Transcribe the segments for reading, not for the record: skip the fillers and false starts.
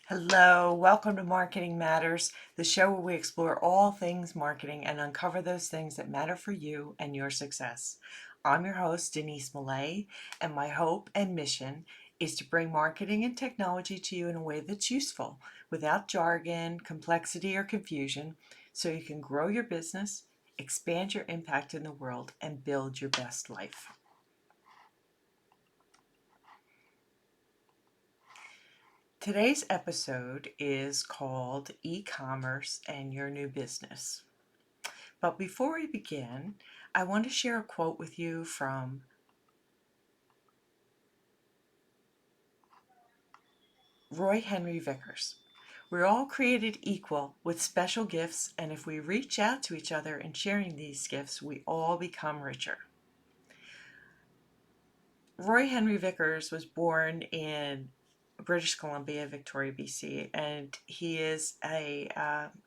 Hello, welcome to Marketing Matters, the show where we explore all things marketing and uncover those things that matter for you and your success. I'm your host, Denise Millay, and my hope and mission is to bring marketing and technology to you in a way that's useful, without jargon, complexity, or confusion, so you can grow your business, expand your impact in the world, and build your best life. Today's episode is called E-commerce and Your New Business. But before we begin, I want to share a quote with you from Roy Henry Vickers. We're all created equal with special gifts, and if we reach out to each other in sharing these gifts, we all become richer. Roy Henry Vickers was born in British Columbia, Victoria, BC, and he is a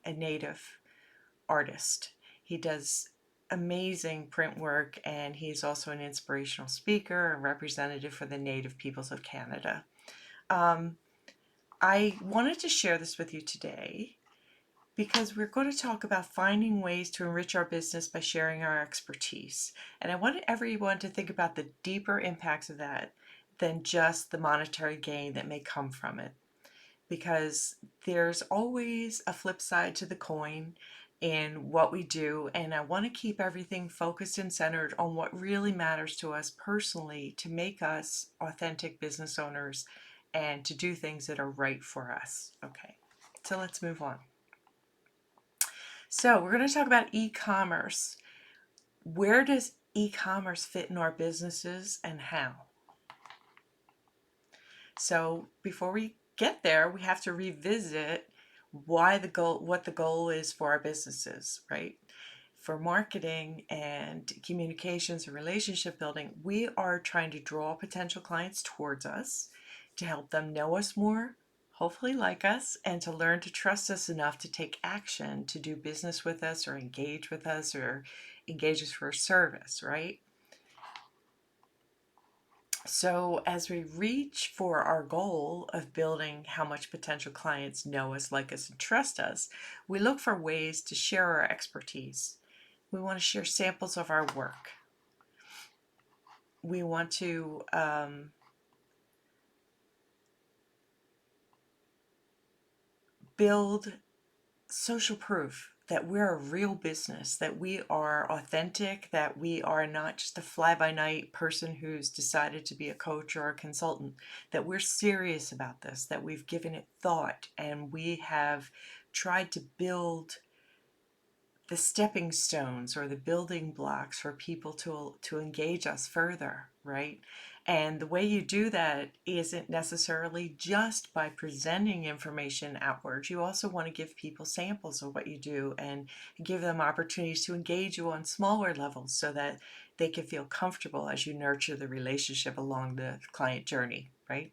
native artist. He does amazing print work, and he's also an inspirational speaker and representative for the Native peoples of Canada. I wanted to share this with you today because we're going to talk about finding ways to enrich our business by sharing our expertise. And I want everyone to think about the deeper impacts of that than just the monetary gain that may come from it. Because there's always a flip side to the coin in what we do, and I want to keep everything focused and centered on what really matters to us personally to make us authentic business owners and to do things that are right for us. Okay, so let's move on. So we're going to talk about e-commerce. Where does e-commerce fit in our businesses and how? So before we get there, we have to revisit what the goal is for our businesses, right? For marketing and communications and relationship building, we are trying to draw potential clients towards us to help them know us more, hopefully like us, and to learn to trust us enough to take action to do business with us or engage with us or engage us for a service, right? So as we reach for our goal of building how much potential clients know us, like us, and trust us, we look for ways to share our expertise. We want to share samples of our work. We want to build social proof that we're a real business, that we are authentic, that we are not just a fly-by-night person who's decided to be a coach or a consultant, that we're serious about this, that we've given it thought, and we have tried to build the stepping stones or the building blocks for people to engage us further, right? And the way you do that isn't necessarily just by presenting information outwards. You also want to give people samples of what you do and give them opportunities to engage you on smaller levels so that they can feel comfortable as you nurture the relationship along the client journey, right?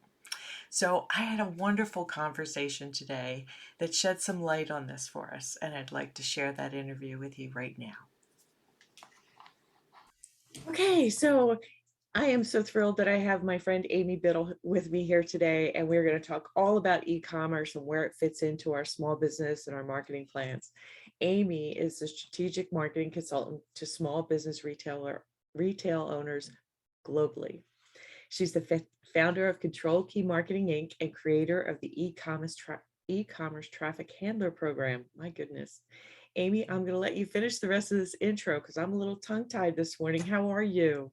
So I had a wonderful conversation today that shed some light on this for us, and I'd like to share that interview with you right now. Okay, so I am so thrilled that I have my friend Amy Biddle with me here today, and we're going to talk all about e-commerce and where it fits into our small business and our marketing plans. Amy is a strategic marketing consultant to small business retail owners globally. She's the founder of Control Key Marketing Inc. and creator of the e-commerce traffic handler program. My goodness. Amy, I'm going to let you finish the rest of this intro because I'm a little tongue-tied this morning. How are you?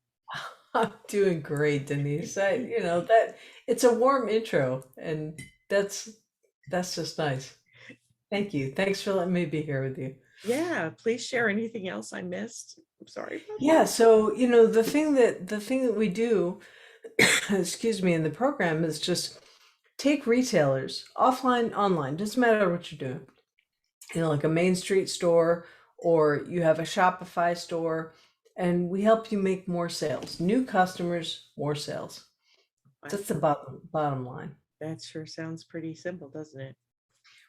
I'm doing great, Denise. That it's a warm intro, and that's just nice. Thank you. Thanks for letting me be here with you. Yeah, please share anything else I missed. I'm sorry about Yeah, that. so the thing that we do, excuse me, in the program is just take retailers offline, online, doesn't matter what you're doing. Like a Main Street store or you have a Shopify store, and we help you make more sales, new customers, more sales. Wow, That's the bottom line. that sure sounds pretty simple, doesn't it?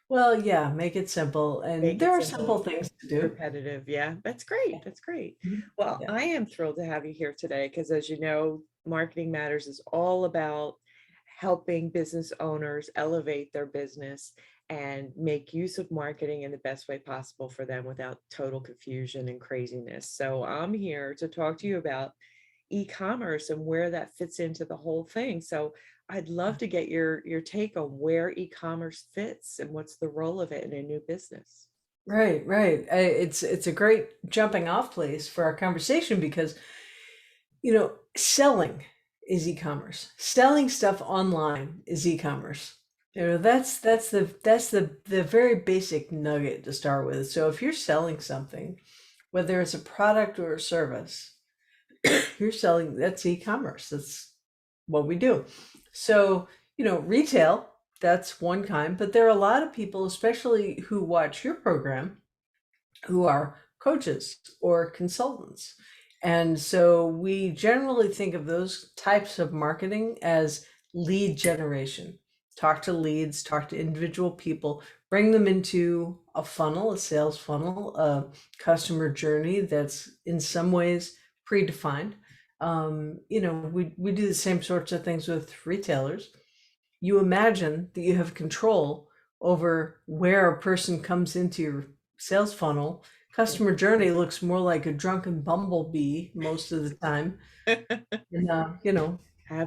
Well, yeah, make it simple. And Make there it are simple, simple things to do. repetitive. Yeah, that's great. That's great. Mhm. Well, Yeah. I am thrilled to have you here today because, as you know, Marketing Matters is all about helping business owners elevate their business and make use of marketing in the best way possible for them without total confusion and craziness. So I'm here to talk to you about e-commerce and where that fits into the whole thing. So I'd love to get your take on where e-commerce fits and what's the role of it in a new business. Right, right. It's a great jumping off place for our conversation because selling is e-commerce. Selling stuff online is e-commerce. That's the very basic nugget to start with. So if you're selling something, whether it's a product or a service, you're selling, that's e-commerce. That's what we do. So, retail, that's one kind, but there are a lot of people, especially who watch your program, who are coaches or consultants. And so we generally think of those types of marketing as lead generation. Talk to leads, talk to individual people, bring them into a funnel, a sales funnel, a customer journey that's in some ways predefined. We do the same sorts of things with retailers. You imagine that you have control over where a person comes into your sales funnel. Customer journey looks more like a drunken bumblebee most of the time, and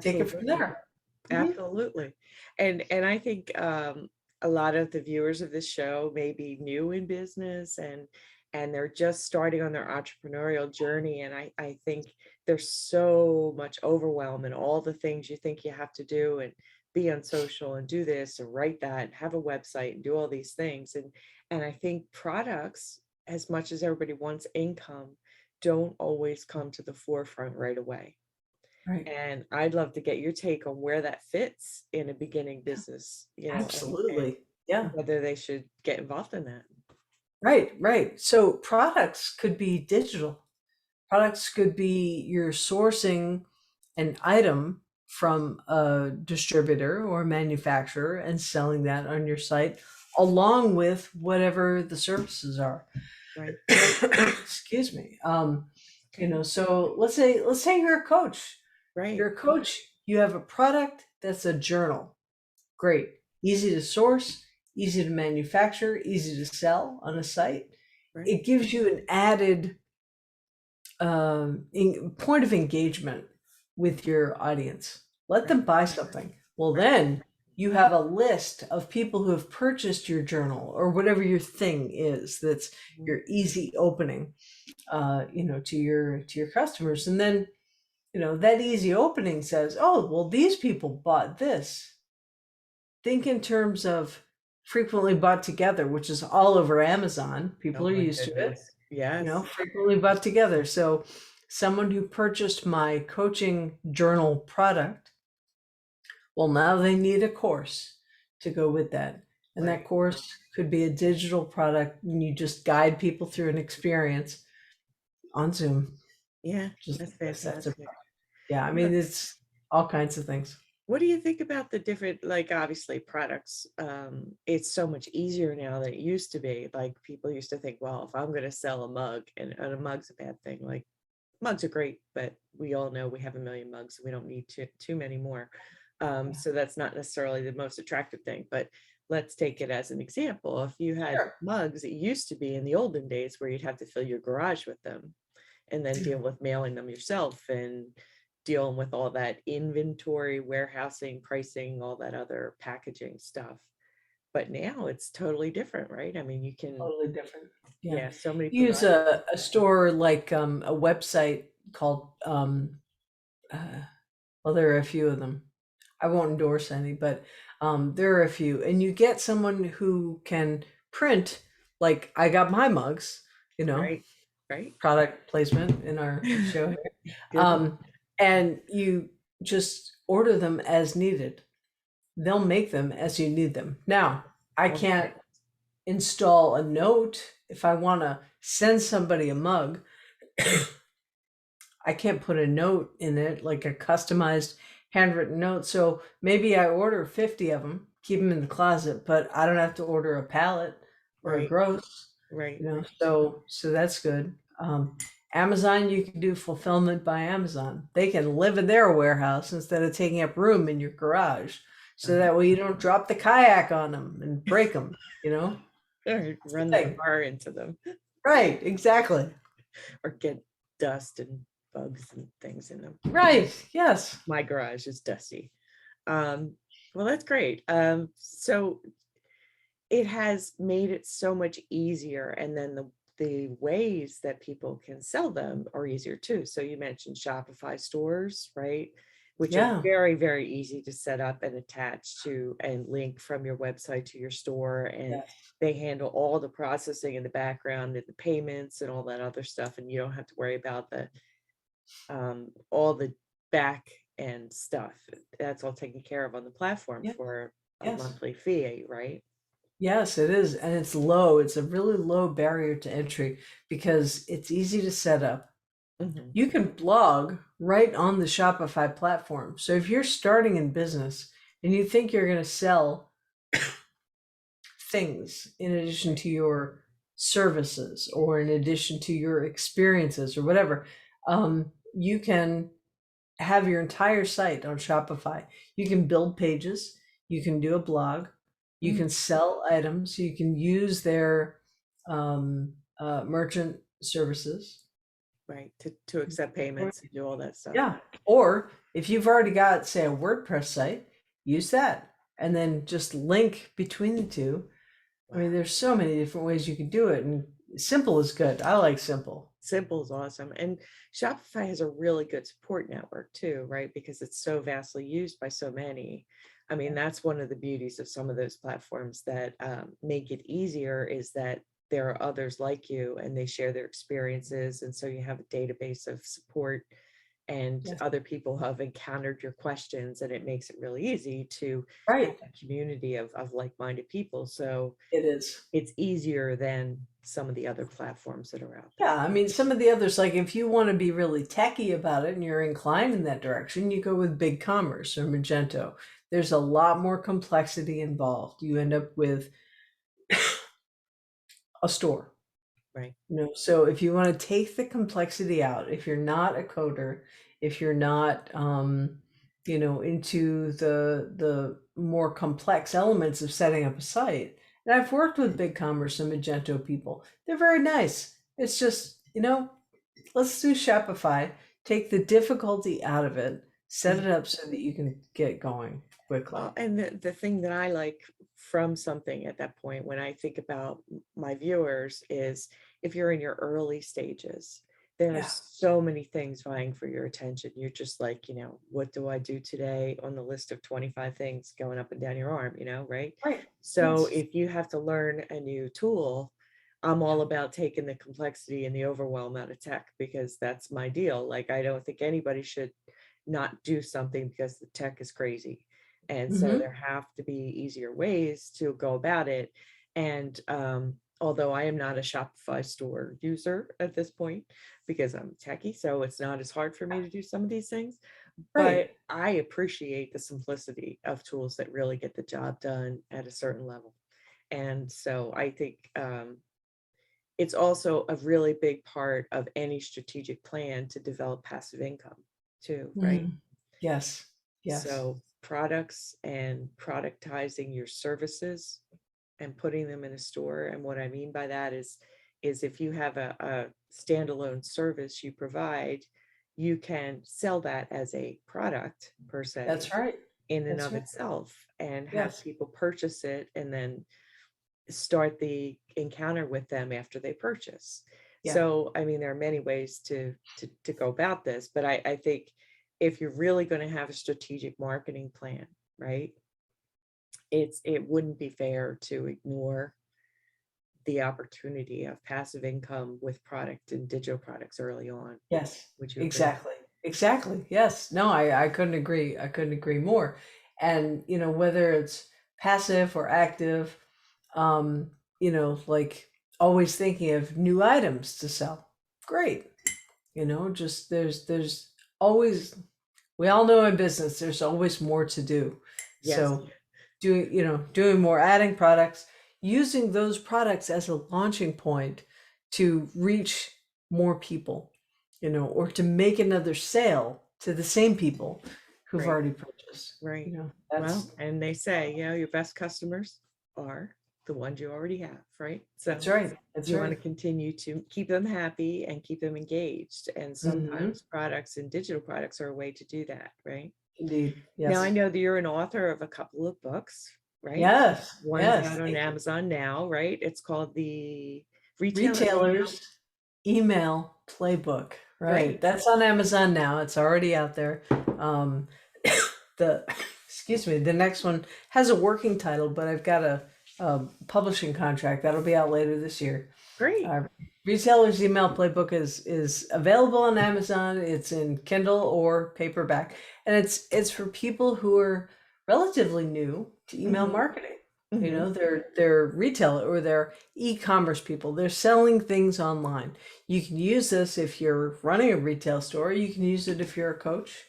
take it from Absolutely. there. Mhm. Absolutely. And I think a lot of the viewers of this show may be new in business and they're just starting on their entrepreneurial journey. And I think there's so much overwhelm and all the things you think you have to do and be on social and do this and write that and have a website and do all these things. And I think products, as much as everybody wants income, don't always come to the forefront right away. Right. And I'd love to get your take on where that fits in a beginning business, and Absolutely. Yeah. whether they should get involved in that. Right. Right. So products could be digital. Products could be you're sourcing an item from a distributor or a manufacturer and selling that on your site along with whatever the services are. Right. Excuse me. Okay. So let's say you're a coach. Right. You're a coach, you have a product that's a journal. Great. Easy to source, easy to manufacture, easy to sell on a site. Right. It gives you an added point of engagement with your audience. Let Right. them buy something. Well, Right. then you have a list of people who have purchased your journal or whatever your thing is that's Mhm. your easy opening, to your customers. And then, that easy opening says, oh, well, these people bought this. Think in terms of frequently bought together, which is all over Amazon. Oh People are my used to it, goodness. Yes. frequently bought together. So someone who purchased my coaching journal product, well, now they need a course to go with that. And that Right. course could be a digital product and you just guide people through an experience on Zoom. Yeah, Just that's that's a fantastic. yeah, I What mean it's all kinds of things. what do you think about the different, like, obviously products? It's so much easier now than it used to be. Like, people used to think, well, if I'm going to sell a mug, and a mug's a bad thing, like mugs are great, but we all know we have a million mugs. We don't need too many more. Yeah. So that's not necessarily the most attractive thing. But let's take it as an example. If you had Sure. mugs, it used to be in the olden days where you'd have to fill your garage with them and then deal with mailing them yourself and dealing with all that inventory, warehousing, pricing, all that other packaging stuff. But now it's totally different, right? I mean, you can, Totally different. Yeah. yeah, so many Use providers. a store like a website called well, there are a few of them. I won't endorse any, but there are a few. And you get someone who can print, like I got my mugs, you know, Right, right. product placement in our show here. Good. And you just order them as needed. They'll make them as you need them. Now, I Oh, can't install a note if I want to send somebody a mug. I can't put a note in it, like a customized handwritten note. So maybe I order 50 of them, keep them in the closet, but I don't have to order a pallet or a right, gross, right. So that's good. Amazon, you can do fulfillment by Amazon. They can live in their warehouse instead of taking up room in your garage. So Uh, that way you don't drop the kayak on them and break them, you know? or That's the run the thing. car into them Right, exactly. or get dust and bugs and things in them. Right, yes. My garage is dusty. Um, well, that's great. So it has made it so much easier, and then the ways that people can sell them are easier too. So you mentioned Shopify stores, right? Which are Yeah, very, very easy to set up and attach to and link from your website to your store. And yes. they handle all the processing in the background and the payments and all that other stuff. And you don't have to worry about the all the back end stuff. That's all taken care of on the platform Yeah, for a yes. monthly fee, right? Yes, it is. And it's low. It's a really low barrier to entry because it's easy to set up. Mhm. You can blog right on the Shopify platform. So if you're starting in business and you think you're going to sell things in addition Right. to your services or in addition to your experiences or whatever, you can have your entire site on Shopify. You can build pages, you can do a blog, you Mm, can sell items, you can use their merchant services. right. To accept Or- payments and do all that stuff. Yeah. Or if you've already got, say, a WordPress site, use that and then just link between the two. I mean, Wow. there's so many different ways you could do it, and simple is good. I like simple. Simple is awesome. And Shopify has a really good support network too, right? Because it's so vastly used by so many. I mean, that's one of the beauties of some of those platforms that make it easier is that there are others like you and they share their experiences. And so you have a database of support and Yes. other people have encountered your questions, and it makes it really easy to have Right. a community of like-minded people. So It is. it's easier than some of the other platforms that are out Yeah, there. I mean, some of the others, like if you want to be really techy about it and you're inclined in that direction, you go with BigCommerce or Magento. There's a lot more complexity involved. You end up with a store. Right. So if you want to take the complexity out, if you're not a coder, if you're not, into the more complex elements of setting up a site, and I've worked with BigCommerce and Magento people, they're very nice. It's just, let's do Shopify, take the difficulty out of it, set Mhm. it up so that you can get going quickly. Well, and the thing that I like from something at that point when I think about my viewers is if you're in your early stages, there are Yeah, so many things vying for your attention. You're just like, what do I do today on the list of 25 things going up and down your arm, right? right. So Yes. if you have to learn a new tool, I'm all about taking the complexity and the overwhelm out of tech because that's my deal. Like, I don't think anybody should not do something because the tech is crazy. And so Mm-hmm. there have to be easier ways to go about it. And although I am not a Shopify store user at this point because I'm techie, so it's not as hard for me to do some of these things, Right. but I appreciate the simplicity of tools that really get the job done at a certain level. And so I think it's also a really big part of any strategic plan to develop passive income too, right? Mhm. Yes. Yes. So products and productizing your services and putting them in a store. And what I mean by that is if you have a standalone service you provide, you can sell that as a product per se That's right. in and That's of right. itself and have Yes. people purchase it and then start the encounter with them after they purchase. Yeah. So, I mean, there are many ways to go about this, but I think if you're really going to have a strategic marketing plan, right, it wouldn't be fair to ignore the opportunity of passive income with product and digital products early on. Yes. Would you agree? Exactly. Exactly. Yes. No, I couldn't agree. I couldn't agree more. And, whether it's passive or active, like always thinking of new items to sell. Great. Just there's always, we all know in business there's always more to do. Yes. So doing more, adding products, using those products as a launching point to reach more people. or to make another sale to the same people who've Right. already purchased. Right. That's Well, and they say, your best customers are the ones you already have, right? that's So right. That's you want right. to continue to keep them happy and keep them engaged. And Hmm. sometimes products and digital products are a way to do that, right? Indeed. Now, I Yes. know that you're an author of a couple of books, right? Yes. One's Yes. out on Thank you. Amazon now, right? It's called the Retailer Email. Retailers email playbook. Right. Right. That's on Amazon now. It's already out there. Um, the excuse me. The next one has a working title, but I've got a publishing contract that'll be out later this year. Great. Uh, Retailer's email playbook is available on Amazon. It's in Kindle or paperback, and it's for people who are relatively new to email Hmm. marketing. Hmm. They're retail or they're e-commerce people. They're selling things online. You can use this if you're running a retail store. You can use it if you're a coach,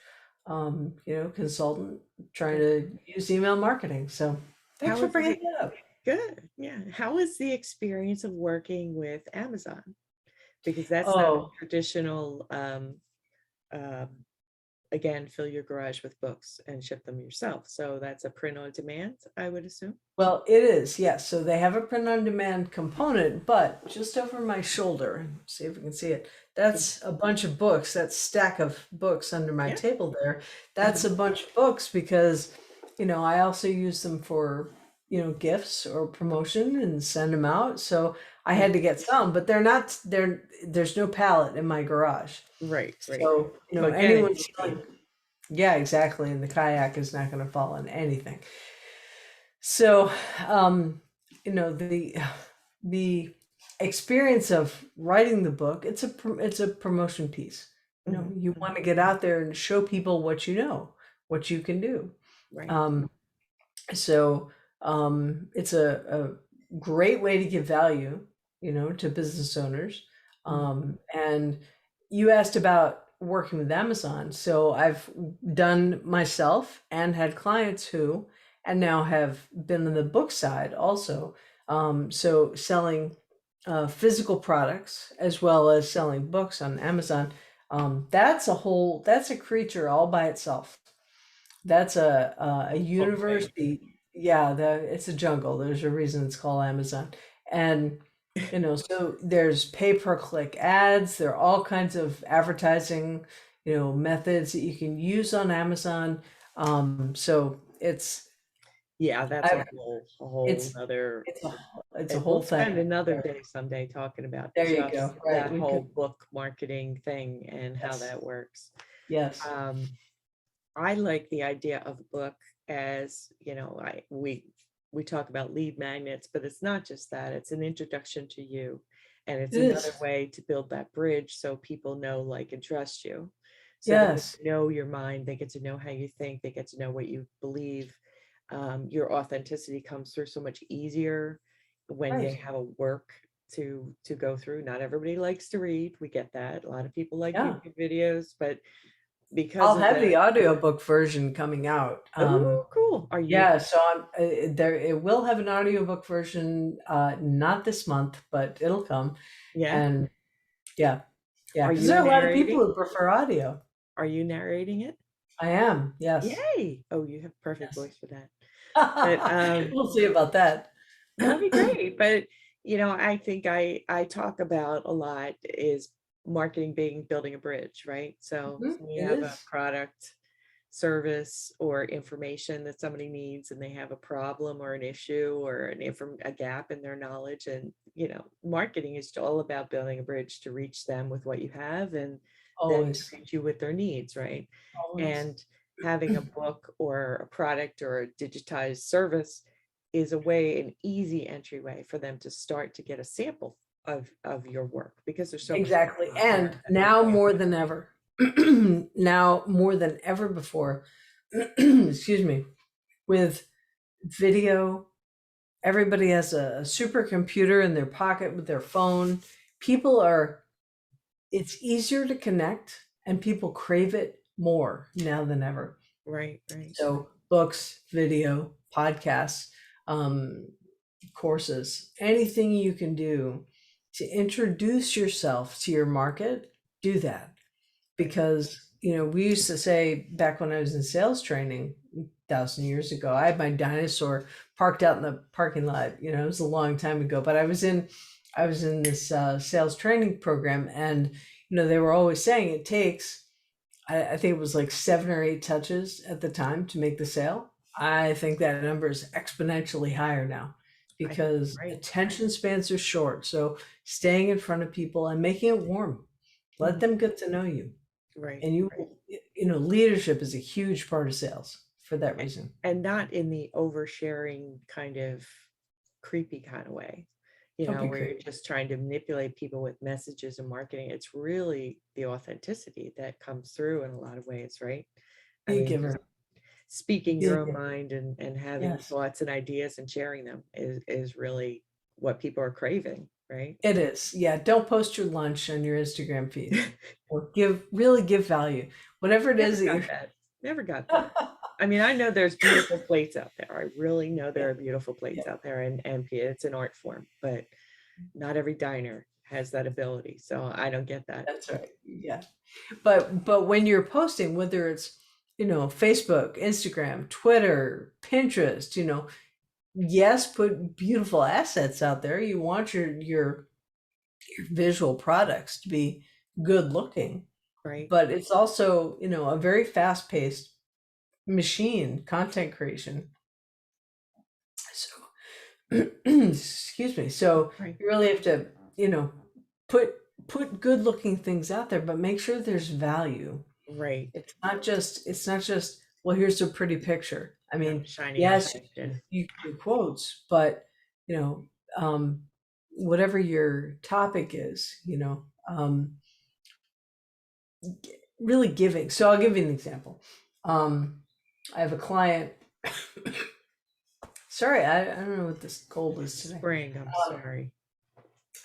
consultant trying to use email marketing. So thanks How for is bringing it? it up. Good. Yeah. How is the experience of working with Amazon? Because that's not a Oh, traditional, um, again, fill your garage with books and ship them yourself. So that's a print on demand, I would assume. well, it is, yes. So they have a print on demand component, but just over my shoulder, see if we can see it. Yeah. That's a bunch of books, that stack of books under my Yeah. table there. That's Uh-huh. a bunch of books because, I also use them for, gifts or promotion and send them out. So I Yeah. had to get some, but there's no pallet in my garage. Right. Right. So, So again, anyone it's feeling, easy. yeah, exactly. And the kayak is not going to fall on anything. So, um, the experience of writing the book, it's a promotion piece. Mhm. You Mhm. want to get out there and show people what you know, what you can do. Right. Um, so it's a great way to give value, to business owners. Mhm. And you asked about working with Amazon. So I've done myself and had clients who, and now have been on the book side also. So selling physical products as well as selling books on Amazon. That's a creature all by itself. That's a universe. Okay. Yeah, it's a jungle. There's a reason it's called Amazon. And so there's pay-per-click ads. There are all kinds of advertising, methods that you can use on Amazon. So Yeah, that's I, a whole it's other, it's a it's a and whole we'll spend thing. another day someday talking about There you just go. Right. that We whole could. book marketing thing and how Yes. that works. Yes. Um, I like the idea of a book as, we talk about lead magnets, but it's not just that, it's an introduction to you. And it's It another is. way to build that bridge so people know, like, and trust you. So they get Yes. to know your mind, they get to know how you think, they get to know what you believe. Your authenticity comes through so much easier when you Right. have a work to go through. Not everybody likes to read. We get that. A lot of people like Yeah. YouTube videos, but because I'll of have the the audiobook version coming out. oh, cool. Are you Yeah, so there it will have an audiobook version, not this month, but it'll come. yeah. And yeah, yeah, Are because you there are a lot of people narrating? who prefer audio. Are you narrating it? I am, yes. Yay. Oh, you have perfect Yes. voice for that. But We'll see about that. that'll be great. But I think I talk about a lot is marketing being building a bridge, right? So Mhm, when you it have a is. product, service, or information that somebody needs and they have a problem or an issue or a gap in their knowledge, and marketing is all about building a bridge to reach them with what you have and them to Always, reach you with their needs, right? always. And having a book or a product or a digitized service is a way, an easy entryway for them to start to get a sample of your work, because there's so much Exactly. out there And that they now can't. more than ever, now more than ever before, excuse me, with video. Everybody has a supercomputer in their pocket with their phone. People are, it's easier to connect and people crave it more now than ever. Right, right. So, books, video, podcasts, um, courses, anything you can do to introduce yourself to your market, do that. because we used to say back when I was in sales training 1,000 years ago, I had my dinosaur parked out in the parking lot. It was a long time ago, but I was in this sales training program, and they were always saying it takes, I think it was like 7 or 8 touches at the time to make the sale. I think that number is exponentially higher now I think because you're right. attention spans are short. So staying in front of people and making it warm, let Mhm. them get to know you. Right, And right. leadership is a huge part of sales for that A- reason. And not in the oversharing kind of creepy kind of way, Don't be where you're crazy. just trying to manipulate people with messages and marketing. It's really the authenticity that comes through in a lot of ways, right? I Be a mean, just giver. speaking Be a your own giver. mind and having Yes. thoughts and ideas and sharing them is really what people are craving, right? It is. Yeah. Don't post your lunch on your Instagram feed. Or really give value. Whatever it is Never that got you're that. Never got that. I mean, I know there's beautiful plates out there. I really know yeah, there are beautiful yeah, plates out there, and it's an art form, but not every diner has that ability. So I don't get that. that's right. Yeah. But when you're posting, whether it's Facebook, Instagram, Twitter, Pinterest, yes, put beautiful assets out there. You want your visual products to be good looking, Right. but it's also a very fast paced machine, content creation. So excuse me. So Right. you really have to put put good looking things out there, but make sure there's value. Right. It's not just, well, here's a pretty picture. I No mean, shiny yes, object. And you can do quotes, but you know, um, whatever your topic is, really giving. So I'll give you an example. I have a client. Sorry, I don't know what this cold is today. spring, I'm Um, sorry.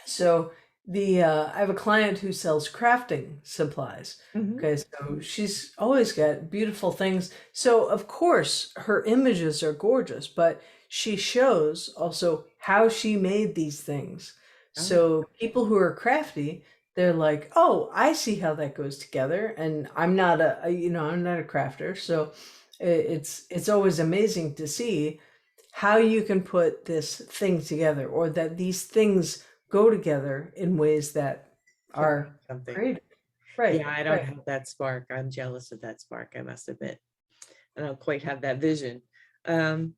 So I have a client who sells crafting supplies. Hmm. Okay, so she's always got beautiful things. So of course her images are gorgeous, but she shows also how she made these things. Oh, So people who are crafty, they're like, "Oh, I see how that goes together." And I'm not a crafter, so it's always amazing to see how you can put this thing together, or that these things go together in ways that can make are something. creative. Right, Yeah, I don't right. have that spark. I'm jealous of that spark, I must admit. I don't quite have that vision. Um,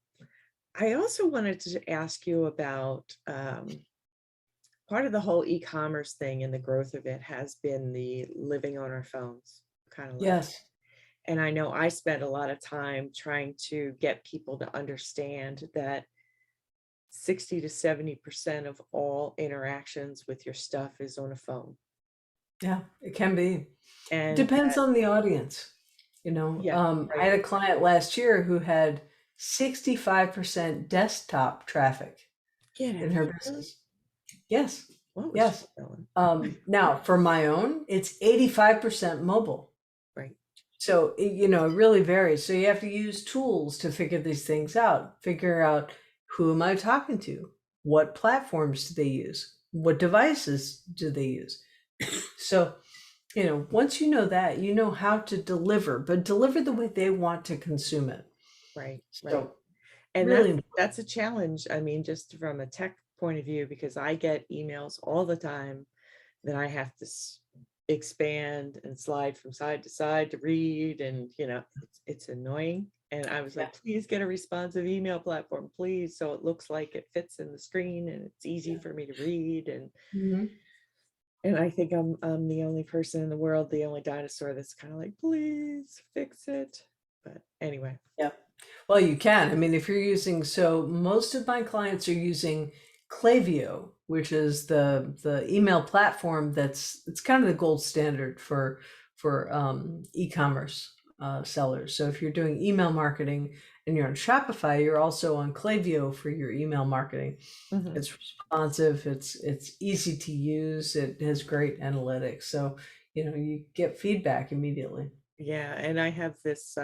I also wanted to ask you about part of the whole e-commerce thing and the growth of it has been the living on our phones kind of life. Yes. And I know I spent a lot of time trying to get people to understand that 60 to 70% of all interactions with your stuff is on a phone. Yeah, it can be. And Depends that, on the audience. yeah, I right. had a client last year who had 65% desktop traffic Get in out. her Really? business. Yes. What was she Yes. selling? Now for my own, it's 85% mobile. Right. So it really varies. So you have to use tools to figure these things out. Figure out, who am I talking to? What platforms do they use? What devices do they use? So, once you know that, you know how to deliver, but deliver the way they want to consume it. Right. Right. So And really important. that's a challenge. I mean, just from a tech point of view, because I get emails all the time that I have to expand and slide from side to side to read, and it's annoying. And I was Yeah. like, please get a responsive email platform, please, so it looks like it fits in the screen and it's easy Yeah. for me to read. Mhm. And I think I'm the only person in the world, the only dinosaur that's kind of like, please fix it. But anyway, Yeah. Well, you can. I mean, if you're using, so most of my clients are using Klaviyo, which is the email platform it's kind of the gold standard for e-commerce sellers. So if you're doing email marketing and you're on Shopify, you're also on Klaviyo for your email marketing. mhm. It's responsive, it's easy to use, it has great analytics. So, you get feedback immediately. Yeah, and I have this.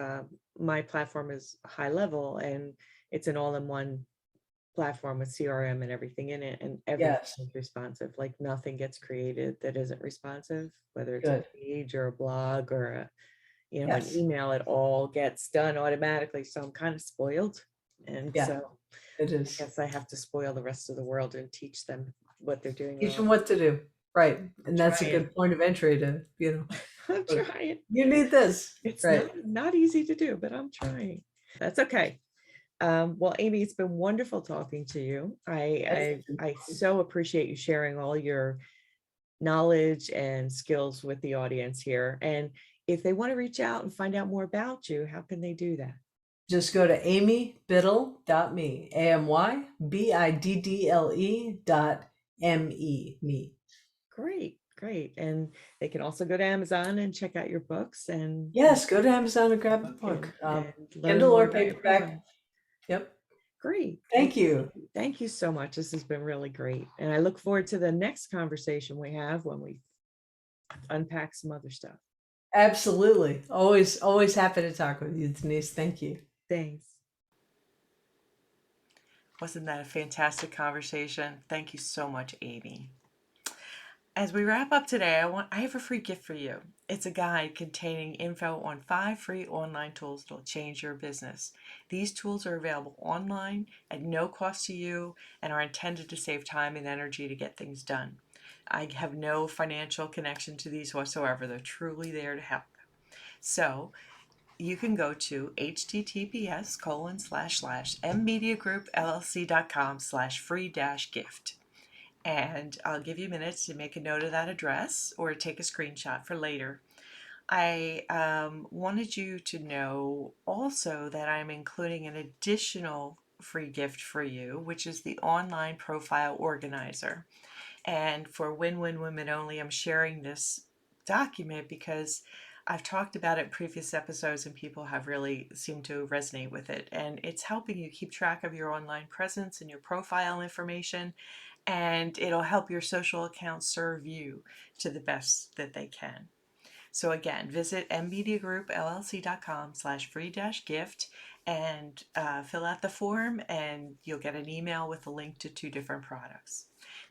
My platform is high level, and it's an all-in-one platform with CRM and everything in it, and everything Yes. is responsive. Like nothing gets created that isn't responsive, whether it's a Good. page or a blog or a, an Yes. email. It all gets done automatically. So I'm kind of spoiled. And Yeah, so it I is. guess I have to spoil the rest of the world and teach them what they're doing Teach wrong. them what to do. Right. I'm And that's a trying. good point of entry to, I'm look, trying. you need this. It's Right. not easy to do, but I'm trying. That's okay. Well, Amy, it's been wonderful talking to you. I so appreciate you sharing all your knowledge and skills with the audience here. And if they want to reach out and find out more about you, how can they do that? Just go to amybiddle.me, AMYBIDDLE.me, me. Great, great. And they can also go to Amazon and check out your books and Yes, go to Amazon and grab the and, book. and learn Kindle more or about your paperback. program. Yep. Great. Well, Thank you. thank you so much. This has been really great. And I look forward to the next conversation we have when we unpack some other stuff. Absolutely. Always happy to talk with you, Denise. Thank you. Thanks. Wasn't that a fantastic conversation? Thank you so much, Amy. As we wrap up today, I have a free gift for you. It's a guide containing info on 5 free online tools that will change your business. These tools are available online at no cost to you and are intended to save time and energy to get things done. I have no financial connection to these whatsoever. They're truly there to help. So you can go to https://mmediagroupllc.com/free-gift. And I'll give you minutes to make a note of that address or take a screenshot for later. I wanted you to know also that I'm including an additional free gift for you, which is the online profile organizer. And for Win-Win Women Only, I'm sharing this document because I've talked about it in previous episodes and people have really seemed to resonate with it. And it's helping you keep track of your online presence and your profile information, and it'll help your social accounts serve you to the best that they can. So again, visit mmediagroupllc.com/free-gift and fill out the form, and you'll get an email with a link to 2 different products.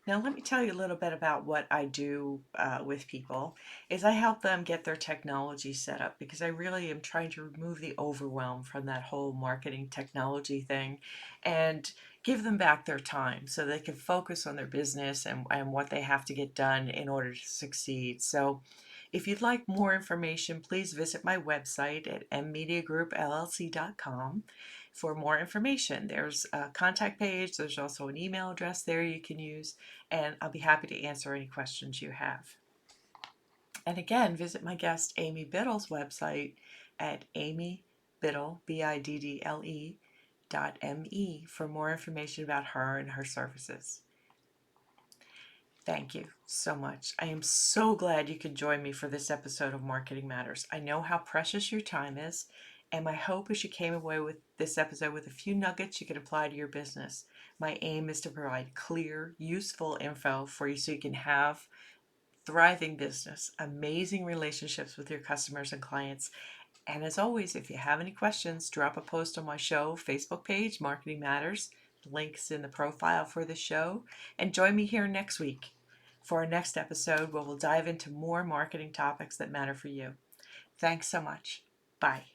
Now let me tell you a little bit about what I do with people is I help them get their technology set up because I really am trying to remove the overwhelm from that whole marketing technology thing and give them back their time so they can focus on their business and what they have to get done in order to succeed. So if you'd like more information, please visit my website at mmediagroupllc.com for more information. There's a contact page, there's also an email address there you can use, and I'll be happy to answer any questions you have. And again, visit my guest Amy Biddle's website at amybiddle, BIDDLE.me for more information about her and her services. Thank you so much. I am so glad you could join me for this episode of Marketing Matters. I know how precious your time is, and my hope is you came away with this episode with a few nuggets you can apply to your business. My aim is to provide clear, useful info for you so you can have thriving business, amazing relationships with your customers and clients. And as always, if you have any questions, drop a post on my show Facebook page, Marketing Matters. The link's in the profile for the show. And join me here next week for our next episode where we'll dive into more marketing topics that matter for you. Thanks so much. Bye.